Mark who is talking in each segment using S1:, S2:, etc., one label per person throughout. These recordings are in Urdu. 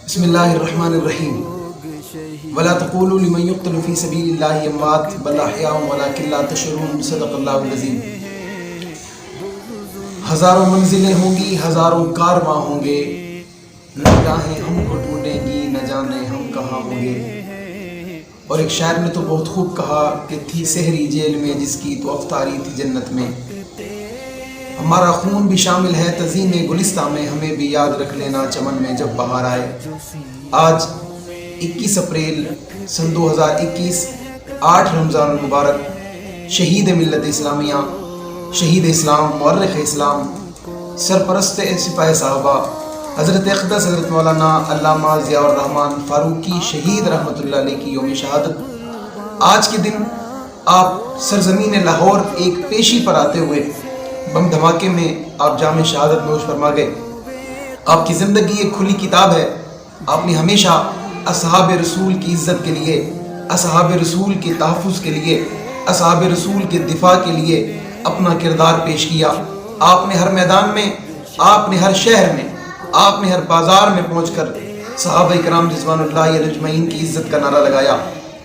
S1: بسم اللہ الرحمن الرحیم ولا تقولوا لمن يقتل في سبيل الله اموات بل احیاء ولكن لا تشعرون صدق اللہ العظیم۔ ہزاروں منزلیں ہوں گی، ہزاروں کارواں ہوں گے، نہ راہیں ہم کو ڈھونڈیں گی، نہ جانے ہم کہاں ہوں گے۔ اور ایک شاعر نے تو بہت خوب کہا کہ تھی سحری جیل میں جس کی تو افطاری تھی جنت میں۔ ہمارا خون بھی شامل ہے تزئین گلستہ میں، ہمیں بھی یاد رکھ لینا چمن میں جب بہار آئے۔ آج 21 اپریل سن 2021، 8 رمضان المبارک، شہید ملت اسلامیہ، شہید اسلام، مورخ اسلام، سرپرست سپاہ صحابہ حضرت اقدس حضرت مولانا علامہ ضیاء الرحمن فاروقی شہید رحمۃ اللہ علیہ کی یوم شہادت۔ آج کے دن آپ سرزمین لاہور ایک پیشی پر آتے ہوئے بم دھماکے میں آپ جام شہادت نوش فرما گئے۔ آپ کی زندگی ایک کھلی کتاب ہے۔ آپ نے ہمیشہ اصحاب رسول کی عزت کے لیے، اصحاب رسول کے تحفظ کے لیے، اصحاب رسول کے دفاع کے لیے اپنا کردار پیش کیا۔ آپ نے ہر میدان میں، آپ نے ہر شہر میں، آپ نے ہر بازار میں پہنچ کر صحابہ کرام رضوان اللہ علیہم اجمعین کی عزت کا نعرہ لگایا،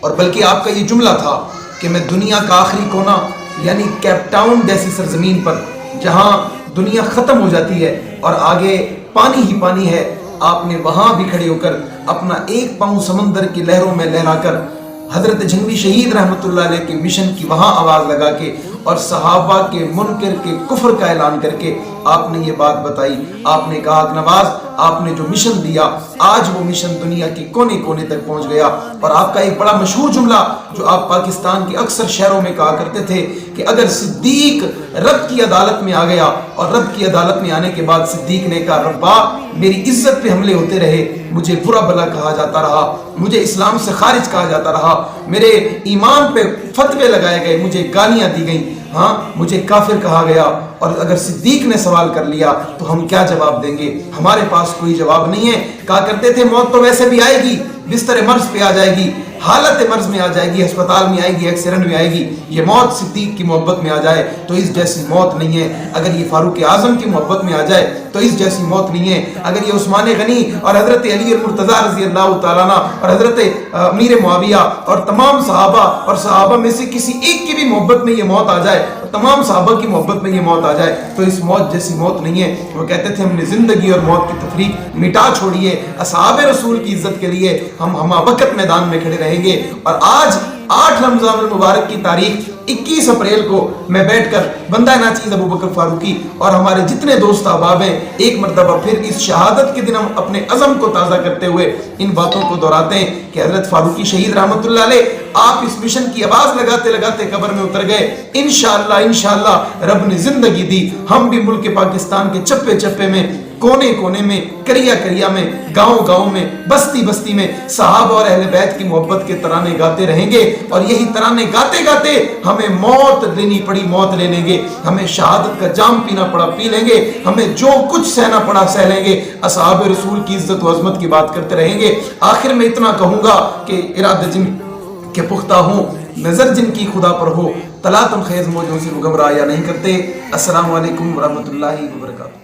S1: اور بلکہ آپ کا یہ جملہ تھا کہ میں دنیا کا آخری کونا یعنی کیپ ٹاؤن جیسی سرزمین پر جہاں دنیا ختم ہو جاتی ہے اور آگے پانی ہی پانی ہے، آپ نے وہاں بھی کھڑے ہو کر اپنا ایک پاؤں سمندر کی لہروں میں لہرا کر حضرت جھنگوی شہید رحمۃ اللہ علیہ کے مشن کی وہاں آواز لگا کے اور صحابہ کے منکر کے کفر کا اعلان کر کے آپ نے یہ بات بتائی۔ آپ نے کہا کہ نواز، آپ نے جو مشن دیا آج وہ مشن دنیا کے کونے کونے تک پہنچ گیا۔ اور آپ کا ایک بڑا مشہور جملہ جو آپ پاکستان کے اکثر شہروں میں کہا کرتے تھے کہ اگر صدیق رب کی عدالت میں آ گیا اور رب کی عدالت میں آنے کے بعد صدیق نے کہا ربا میری عزت پہ حملے ہوتے رہے، مجھے برا بھلا کہا جاتا رہا، مجھے اسلام سے خارج کہا جاتا رہا، میرے ایمان پہ فتوے لگائے گئے، مجھے گالیاں دی گئیں، ہاں مجھے کافر کہا گیا، اور اگر صدیق نے سوال کر لیا تو ہم کیا جواب دیں گے؟ ہمارے پاس کوئی جواب نہیں ہے۔ کہا کرتے تھے موت تو ویسے بھی آئے گی، بستر مرض پہ آ جائے گی، حالت مرض میں آ جائے گی، ہسپتال میں آئے گی، ایکسیڈنٹ میں آئے گی، یہ موت صدیق کی محبت میں آ جائے تو اس جیسی موت نہیں ہے۔ اگر یہ فاروق اعظم کی محبت میں آ جائے تو اس جیسی موت نہیں ہے۔ اگر یہ عثمان غنی اور حضرت علی المرتضیٰ رضی اللہ تعالیٰ عنہ اور حضرت امیر معاویہ اور تمام صحابہ اور صحابہ میں سے کسی ایک کی بھی محبت میں یہ موت آ جائے، تمام صحابہ کی محبت میں یہ موت آ جائے تو اس موت جیسی موت نہیں ہے۔ وہ کہتے تھے ہم نے زندگی اور موت کی تفریق مٹا چھوڑی ہے، اصحاب رسول کی عزت کے لیے ہم وقت میدان میں کھڑے رہیں گے۔ اور آج 8 رمضان المبارک کی تاریخ 21 اپریل کو میں بیٹھ کر بندہ ناچیز ابو بکر فاروقی اور ہمارے جتنے دوست احباب ہیں ایک مرتبہ پھر اس شہادت کے دن ہم اپنے عزم کو تازہ کرتے ہوئے ان باتوں کو دہراتے ہیں کہ حضرت فاروقی شہید رحمۃ اللہ علیہ آپ اس مشن کی آواز لگاتے لگاتے قبر میں اتر گئے۔ انشاءاللہ رب نے زندگی دی، ہم بھی ملک پاکستان کے چپے چپے میں، کونے کونے میں، کریا کریا میں، گاؤں گاؤں میں، بستی بستی میں صحابہ اور اہل بیت کی محبت کے ترانے گاتے رہیں گے، اور یہی ترانے گاتے گاتے ہمیں موت لینی پڑی موت لے لیں گے، ہمیں شہادت کا جام پینا پڑا پی لیں گے، ہمیں جو کچھ سہنا پڑا سہ لیں گے، اصحاب رسول کی عزت و عظمت کی بات کرتے رہیں گے۔ آخر میں اتنا کہوں گا کہ ارادہ جن کے پختہ ہوں، نظر جن کی خدا پر ہو، طلاتم خیز موجوں سے وہ گمراہ یا نہیں کرتے۔ السلام علیکم ورحمۃ اللہ وبرکاتہ۔